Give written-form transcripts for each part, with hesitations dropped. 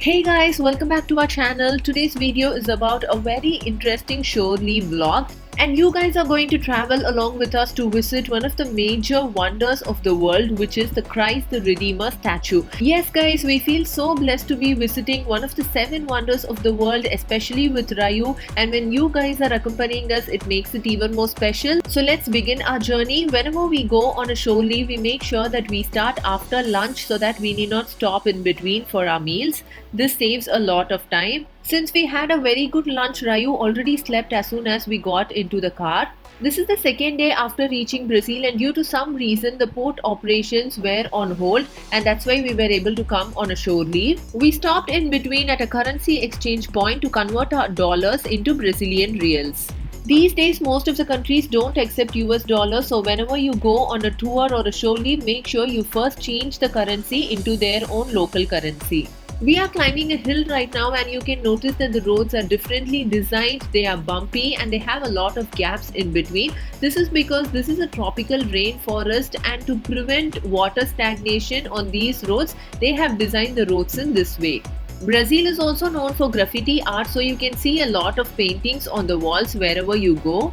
Hey guys, welcome back to our channel. Today's video is about a very interesting shore leave vlog, and you guys are going to travel along with us to visit one of the major wonders of the world, which is the Christ the Redeemer statue. Yes guys, we feel so blessed to be visiting one of the 7 wonders of the world, especially with Rayu, and when you guys are accompanying us, it makes it even more special. So let's begin our journey. Whenever we go on a shore leave, we make sure that we start after lunch so that we need not stop in between for our meals. This saves a lot of time. Since we had a very good lunch, Rayu already slept as soon as we got into the car. This is the second day after reaching Brazil, and due to some reason the port operations were on hold, and that's why we were able to come on a shore leave. We stopped in between at a currency exchange point to convert our dollars into Brazilian reals. These days, most of the countries don't accept US dollars, so whenever you go on a tour or a show leave, make sure you first change the currency into their own local currency. We are climbing a hill right now, and you can notice that the roads are differently designed. They are bumpy and they have a lot of gaps in between. This is because this is a tropical rainforest, and to prevent water stagnation on these roads, they have designed the roads in this way. Brazil is also known for graffiti art, so you can see a lot of paintings on the walls wherever you go.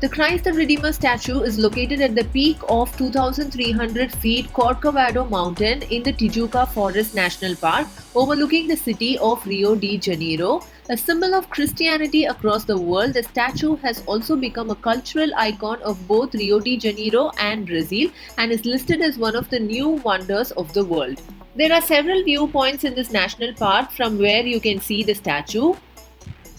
The Christ the Redeemer statue is located at the peak of 2,300 feet Corcovado Mountain in the Tijuca Forest National Park, overlooking the city of Rio de Janeiro. A symbol of Christianity across the world, the statue has also become a cultural icon of both Rio de Janeiro and Brazil, and is listed as one of the new wonders of the world. There are several viewpoints in this national park from where you can see the statue,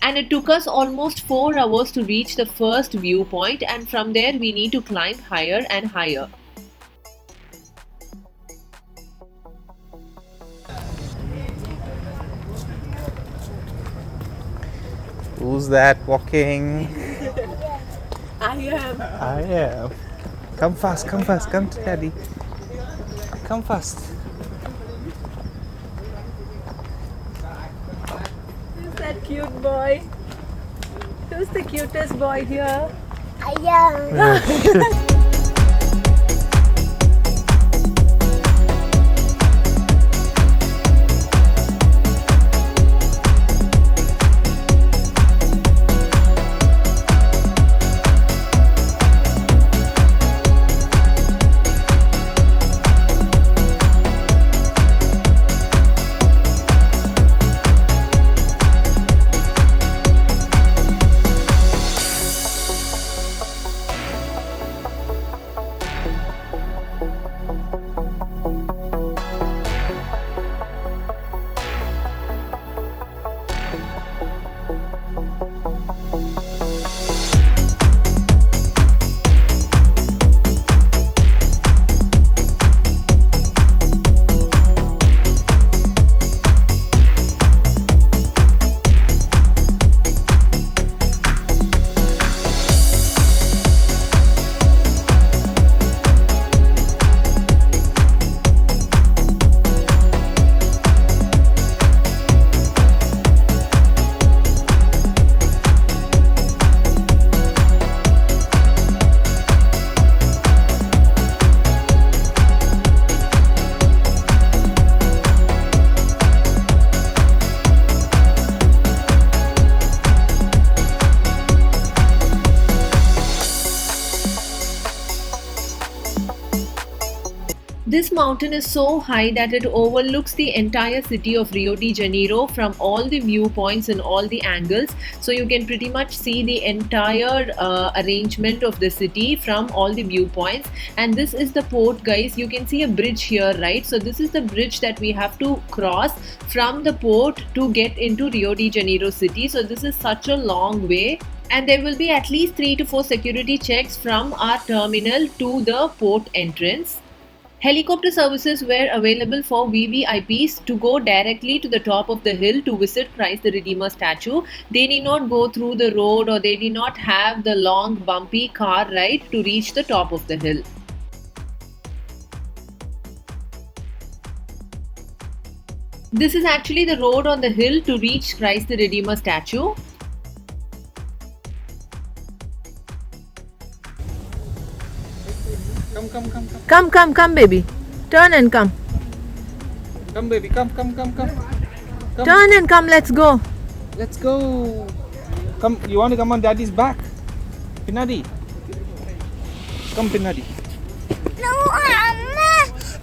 and it took us almost 4 hours to reach the first viewpoint, and from there we need to climb higher and higher. Who's that walking? I am. I am. Come fast, come to daddy. Come fast. Who's that cute boy? Who's the cutest boy here? I am. This mountain is so high that it overlooks the entire city of Rio de Janeiro from all the viewpoints and all the angles. So you can pretty much see the entire arrangement of the city from all the viewpoints. And this is the port, guys. You can see a bridge here, right? So this is the bridge that we have to cross from the port to get into Rio de Janeiro city. So this is such a long way, and there will be at least 3 to 4 security checks from our terminal to the port entrance. Helicopter services were available for VVIPs to go directly to the top of the hill to visit Christ the Redeemer statue. They need not go through the road, or they did not have the long bumpy car ride to reach the top of the hill. This is actually the road on the hill to reach Christ the Redeemer statue. Come, baby. Turn and come. Come, baby. Come. Turn and come, let's go. Let's go. Come, you want to come on Daddy's back? Pinadi. Come, Pinadi. No,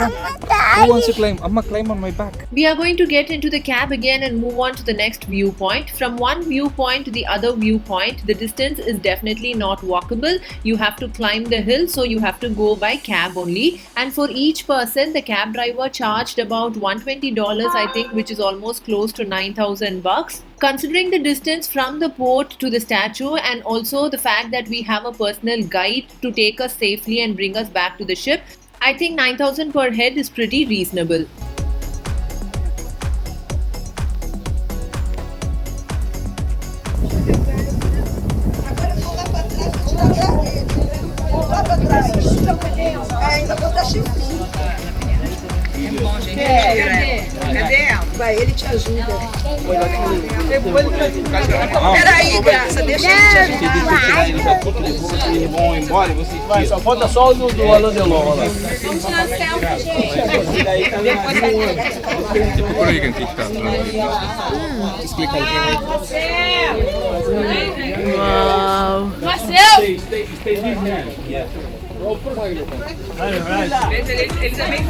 Amma, Who wants to climb? Amma, climb on my back. We are going to get into the cab again and move on to the next viewpoint. From one viewpoint to the other viewpoint, the distance is definitely not walkable. You have to climb the hill, so you have to go by cab only. And for each person, the cab driver charged about $120, I think, which is almost close to 9,000 bucks. Considering the distance from the port to the statue and also the fact that we have a personal guide to take us safely and bring us back to the ship, I think 9,000 per head is pretty reasonable. Vai, ele te ajuda. Peraí, graça, deixa ele te ajudar. Eles vão embora e vocês Vai, só falta só o do Alain Delon lá. Vamos tirar selfie, gente. Por aí, Cantista. Explica aí. Wow. Marcel! Stay this hand. Yeah. Eles também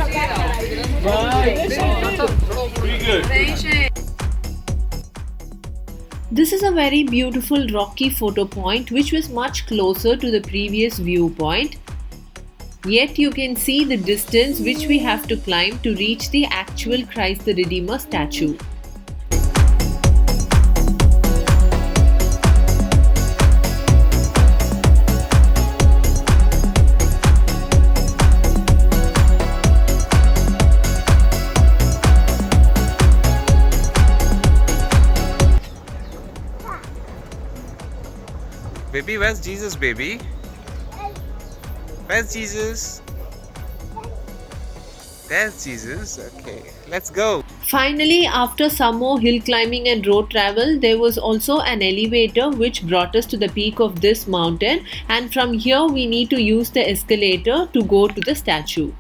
This is a very beautiful rocky photo point which was much closer to the previous viewpoint. Yet you can see the distance which we have to climb to reach the actual Christ the Redeemer statue. Baby, where's Jesus, baby? Where's Jesus? There's Jesus. Okay, let's go. Finally, after some more hill climbing and road travel, there was also an elevator which brought us to the peak of this mountain, and from here we need to use the escalator to go to the statue.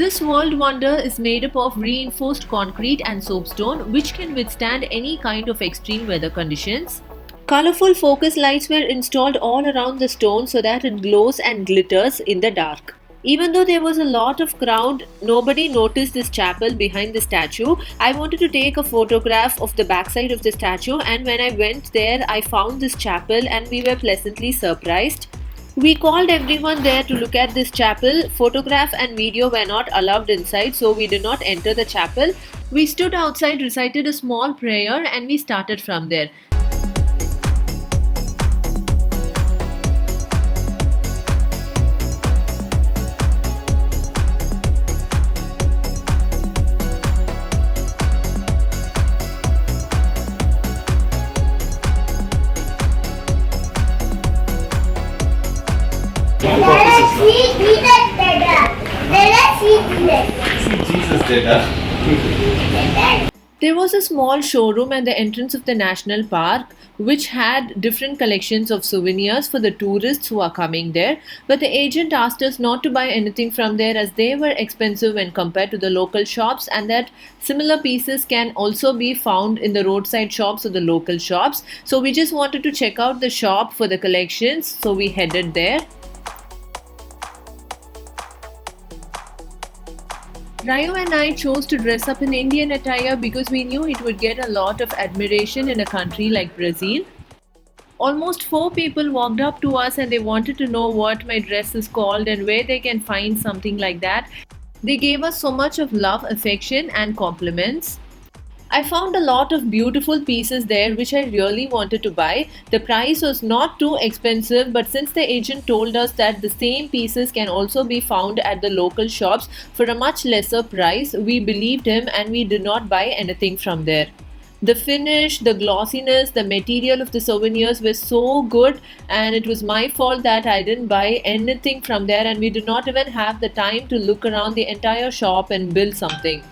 This world wonder is made up of reinforced concrete and soapstone which can withstand any kind of extreme weather conditions. Colorful focus lights were installed all around the stone so that it glows and glitters in the dark. Even though there was a lot of crowd, nobody noticed this chapel behind the statue. I wanted to take a photograph of the backside of the statue, and when I went there, I found this chapel and we were pleasantly surprised. We called everyone there to look at this chapel. Photograph and video were not allowed inside, so we did not enter the chapel. We stood outside, recited a small prayer, and we started from there. Let us see Jesus did. There was a small showroom at the entrance of the national park which had different collections of souvenirs for the tourists who are coming there, but the agent asked us not to buy anything from there as they were expensive when compared to the local shops, and that similar pieces can also be found in the roadside shops or the local shops. So we just wanted to check out the shop for the collections, so we headed there. Rayo and I chose to dress up in Indian attire because we knew it would get a lot of admiration in a country like Brazil. Almost 4 people walked up to us and they wanted to know what my dress is called and where they can find something like that. They gave us so much of love, affection, and compliments. I found a lot of beautiful pieces there which I really wanted to buy. The price was not too expensive, but since the agent told us that the same pieces can also be found at the local shops for a much lesser price, we believed him and we did not buy anything from there. The finish, the glossiness, the material of the souvenirs were so good, and it was my fault that I didn't buy anything from there, and we did not even have the time to look around the entire shop and build something.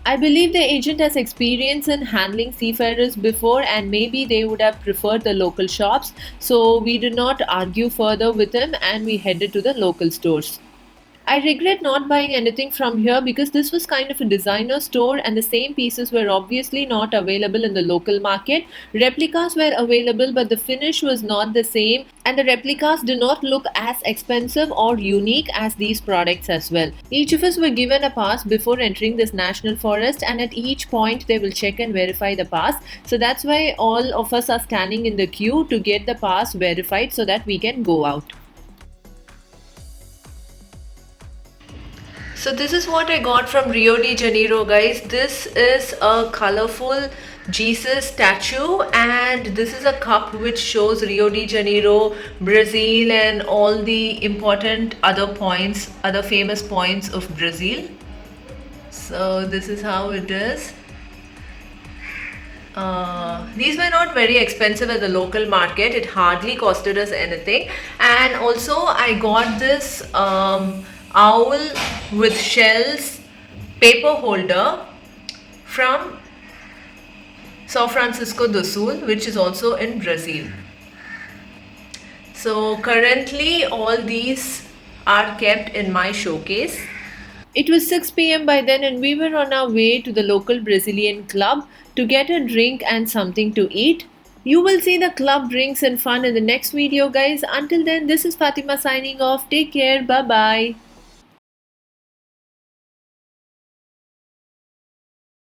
I believe the agent has experience in handling seafarers before and maybe they would have preferred the local shops, so we did not argue further with him and we headed to the local stores. I regret not buying anything from here because this was kind of a designer store and the same pieces were obviously not available in the local market. Replicas were available but the finish was not the same and the replicas did not look as expensive or unique as these products as well. Each of us were given a pass before entering this national forest and at each point they will check and verify the pass. So that's why all of us are standing in the queue to get the pass verified so that we can go out. So this is what I got from Rio de Janeiro, guys. This is a colorful Jesus statue and this is a cup which shows Rio de Janeiro, Brazil and all the important other points, other famous points of Brazil. So this is how it is. These were not very expensive at the local market. It hardly costed us anything. And also I got this owl with shells paper holder from São Francisco do Sul, which is also in Brazil. So currently all these are kept in my showcase. It was 6 p.m. by then and we were on our way to the local Brazilian club to get a drink and something to eat. You will see the club drinks and fun in the next video, guys. Until then, this is Fatima signing off. Take care. Bye-bye.